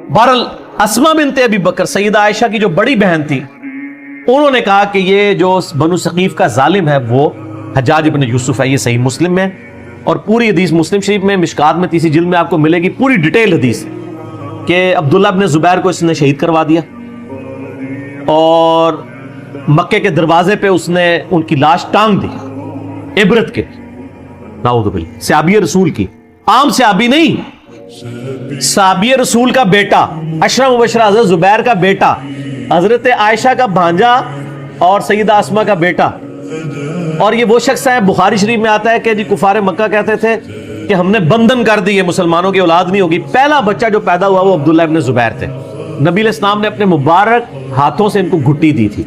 बहरहाल अस्मा बिनते अबी बकर सैयदा आयशा की जो बड़ी बहन थी, उन्होंने कहा कि ये जो बनु सकीफ का जालिम है वो हज्जाज इब्न यूसुफ है। ये सही मुस्लिम में और पूरी हदीस मुस्लिम शरीफ में मिशकात में तीसरी जिल्द में आपको मिलेगी पूरी डिटेल हदीस कि अब्दुल्ला इब्न जुबैर को इसने शहीद करवा दिया और मक्के के दरवाजे पे उसने उनकी लाश टांग दी इबरत के नाउज़ुबिल्लाह सहाबी रसूल की, आम सहाबी नहीं, सहाबी रसूल का बेटा, अशरा मुबशरा हज़रत जुबैर का बेटा, हजरत आयशा का भांजा और सैयदा अस्मा का बेटा। और ये वो शख्स है, बुखारी शरीफ में आता है कि जी कुफार मक्का कहते थे कि हमने बंधन कर दिए, मुसलमानों की औलाद नहीं होगी। पहला बच्चा जो पैदा हुआ वो अब्दुल्ला इब्न जुबैर थे। नबी अलैहिस्सलाम ने अपने मुबारक हाथों से इनको घुट्टी दी थी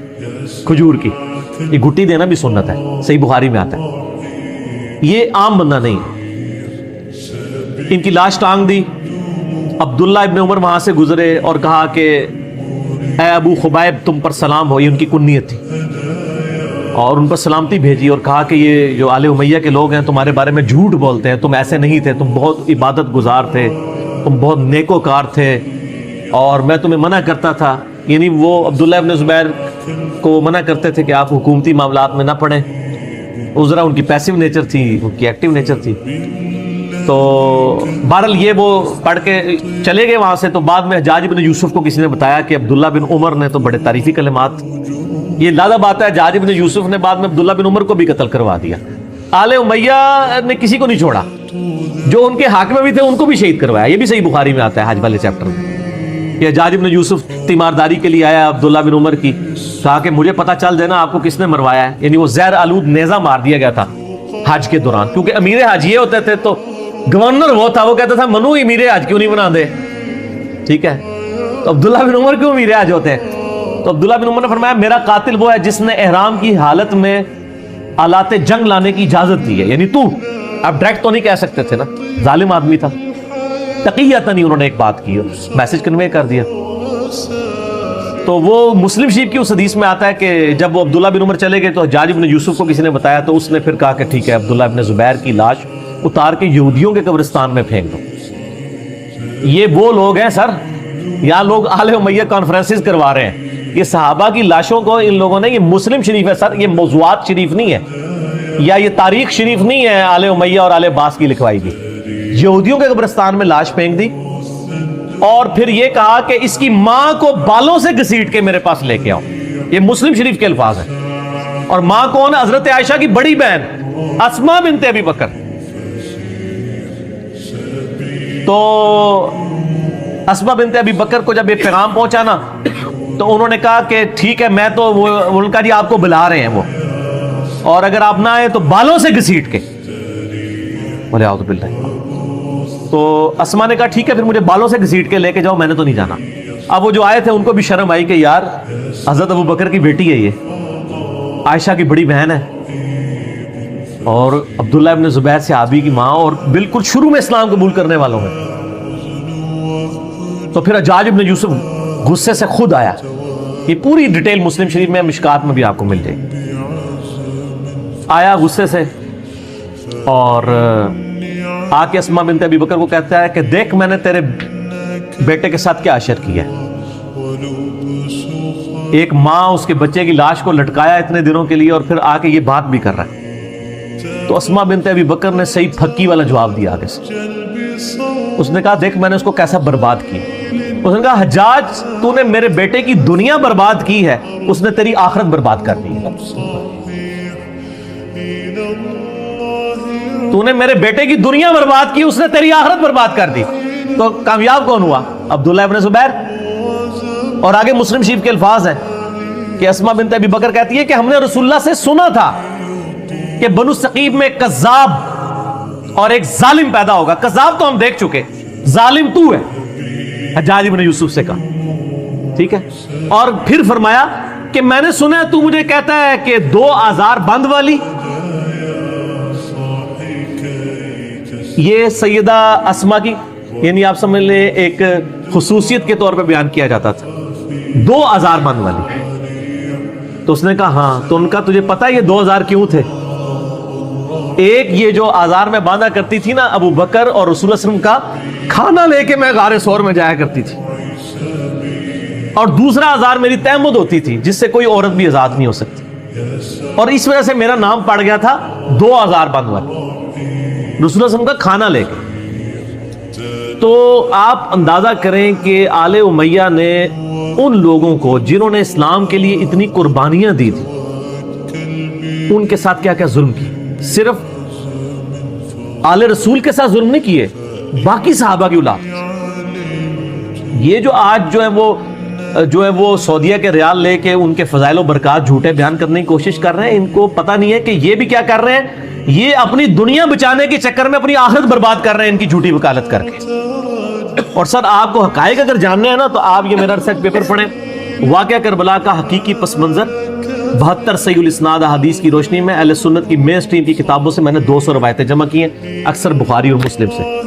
खजूर की। ये घुट्टी देना भी सुन्नत है, सही बुखारी में आता है, ये आम बंदा नहीं। इनकी लाश टांग दी। अब्दुल्ला इब्न उमर वहां से गुजरे और कहा कि ऐ अबू खुबैब तुम पर सलाम हो, ये उनकी कुन्नियत थी, और उन पर सलामती भेजी और कहा कि ये जो आले उमैया के लोग हैं तुम्हारे बारे में झूठ बोलते हैं, तुम ऐसे नहीं थे, तुम बहुत इबादत गुजार थे, तुम बहुत नेकोकार थे और मैं तुम्हें मना करता था। यानी वो अब्दुल्ला इब्न जुबैर को मना करते थे कि आप हुकूमती मामलात में ना पड़ें। उज़रा उनकी पैसिव नेचर थी, उनकी एक्टिव नेचर थी। तो बहरहाल ये वो पढ़ के चले गए वहां से। तो बाद में हज्जाज इब्न यूसुफ को किसी ने बताया कि अब्दुल्ला बिन उमर ने तो बड़े तारीफी कलिमात, ये लादा बात है, हज्जाज इब्न यूसुफ ने बाद में अब्दुल्ला बिन उमर को भी कत्ल करवा दिया। आले उमैया ने किसी को नहीं छोड़ा, जो उनके हाकिम में भी थे उनको भी शहीद करवाया। ये भी सही बुखारी में आता है हज वाले चैप्टर में कि हज्जाज इब्न यूसुफ तीमारदारी के लिए आया अब्दुल्ला बिन उमर की, कहा कि मुझे पता चल जाए ना आपको किसने मरवाया है। यानी वो जहर आलूद नेजा मार दिया गया था हज के दौरान, क्योंकि अमीर हज ये होते थे, तो गवर्नर वो था, वो कहता था मनु अमीर हज क्यों नहीं बना दे, ठीक है, तो अब्दुल्ला बिन उमर क्यों अमीर हज होते हैं। तो अब्दुल्ला बिन उमर ने फरमाया मेरा कातिल वो है जिसने एहराम की हालत में आलाते जंग लाने की इजाजत दी है। यानी तू, आप डायरेक्ट तो नहीं कह सकते थे ना, जालिम आदमी था, तक़ियतन नहीं उन्होंने एक बात की, मैसेज कन्वे कर दिया। तो वो मुस्लिम शरीफ की उस हदीस में आता है कि जब वो अब्दुल्ला बिन उमर चले गए तो हज्जाज इब्न यूसुफ को किसी ने बताया, तो उसने फिर कहा कि ठीक है अब्दुल्ला इब्न जुबैर की लाश उतार के यहूदियों के कब्रिस्तान में फेंक दो। ये वो लोग हैं सर, यहाँ लोग आले उमैया कॉन्फ्रेंसेस करवा रहे हैं, ये सहाबा की लाशों को इन लोगों ने, ये मुस्लिम शरीफ है सर, ये मौज़ूआत शरीफ नहीं है, या ये तारीख शरीफ नहीं है आले उमैया और आले अब्बास की लिखवाई भी। यहूदियों के कब्रिस्तान में लाश फेंक दी और फिर ये कहा कि इसकी मां को बालों से घसीट के मेरे पास लेके आओ। ये मुस्लिम शरीफ के अल्फाज हैं। और मां कौन है? हजरत आयशा की बड़ी बहन अस्मा बिनते अबी बकर। तो अस्मा बिनते अबी बकर को जब ये पैगाम पहुंचा ना, तो उन्होंने कहा कि ठीक है, मैं तो वो, उनका जी आपको बुला रहे हैं वो, और अगर आप ना आए तो बालों से घसीट के। बोले आउज़ु बिल्लाह। तो अस्मा ने कहा ठीक है, फिर मुझे बालों से घसीट के लेके जाओ, मैंने तो नहीं जाना। अब वो जो आए थे उनको भी शर्म आई कि यार हजरत अबू बकर की बेटी है, ये आयशा की बड़ी बहन है, और अब्दुल्ला इब्न जुबैर सहाबी की माँ, और बिल्कुल शुरू में इस्लाम कबूल करने वालों में। तो फिर हज्जाज इब्न यूसुफ गुस्से से खुद आया। ये पूरी डिटेल मुस्लिम शरीफ में, मिशकात में भी आपको मिल जाएगी। आया गुस्से से और आके अस्मा बिनते अबी बकर को कहता है कि देख मैंने तेरे बेटे के साथ क्या अशर किया। एक माँ उसके बच्चे की लाश को लटकाया इतने दिनों के लिए, और फिर आके ये बात भी कर रहा है। तो अस्मा बिनते अबी बकर ने सही फक्की वाला जवाब दिया आगे से। उसने कहा देख मैंने उसको कैसा बर्बाद किया। उसने कहा हज्जाज तूने मेरे बेटे की दुनिया बर्बाद की है, उसने तेरी आखिरत बर्बाद कर दी है। तूने मेरे बेटे की दुनिया बर्बाद की, उसने तेरी आखिरत बर्बाद कर दी। तो कामयाब कौन हुआ? अब्दुल्ला इब्न जुबैर। और आगे मुस्लिम शरीफ के अल्फाज हैं कि अस्मा बिनते अबी बकर कहती है कि हमने रसूलुल्लाह से सुना था कि बनु सकीब में एक कज़्ज़ाब और एक जालिम पैदा होगा। कज़्ज़ाब तो हम देख चुके, जालिम तू है, हज्जाज इब्न यूसुफ से कहा, ठीक है। और फिर फरमाया कि मैंने सुना तू मुझे कहता है कि 2 आज़ार बंद वाली। ये सैयदा अस्मा की, यानी आप समझ लें एक खुसूसियत के तौर पे बयान किया जाता था, 2 आज़ार बंद वाली। तो उसने कहा हाँ। तो उनका तुझे पता है ये 2 आज़ार क्यों थे? ایک یہ جو آزار میں باندھا کرتی تھی نا ابو بکر اور رسول اللہ صلی اللہ علیہ وسلم کا کھانا لے کے میں غار ثور میں جایا کرتی تھی، اور دوسرا آزار میری تیمم ہوتی تھی جس سے کوئی عورت بھی آزاد نہیں ہو سکتی، اور اس وجہ سے میرا نام پڑ گیا تھا 2 آزار بند والا، رسول اللہ صلی اللہ علیہ وسلم کا کھانا لے کے۔ تو آپ اندازہ کریں کہ آل امیہ نے ان لوگوں کو جنہوں نے اسلام کے لیے اتنی قربانیاں دی تھی ان کے ساتھ کیا کیا ظلم کیے۔ صرف آل رسول کے ساتھ ظلم نہیں کیے، باقی صحابہ کی اولاد۔ یہ جو آج جو ہے وہ سعودیہ کے ریال لے کے ان کے فضائل و برکات جھوٹے بیان کرنے کی کوشش کر رہے ہیں، ان کو پتہ نہیں ہے کہ یہ بھی کیا کر رہے ہیں، یہ اپنی دنیا بچانے کے چکر میں اپنی آخرت برباد کر رہے ہیں ان کی جھوٹی وکالت کر کے۔ اور سر آپ کو حقائق اگر جاننے ہیں نا تو آپ یہ میرا ریسرچ پیپر پڑھیں، واقعہ کربلا کا حقیقی پس منظر 72 صحیح الاسناد احادیث کی روشنی میں اہل سنت کی مین سٹریم کی کتابوں سے میں نے 200 روایتیں جمع کی ہیں، اکثر بخاری اور مسلم سے۔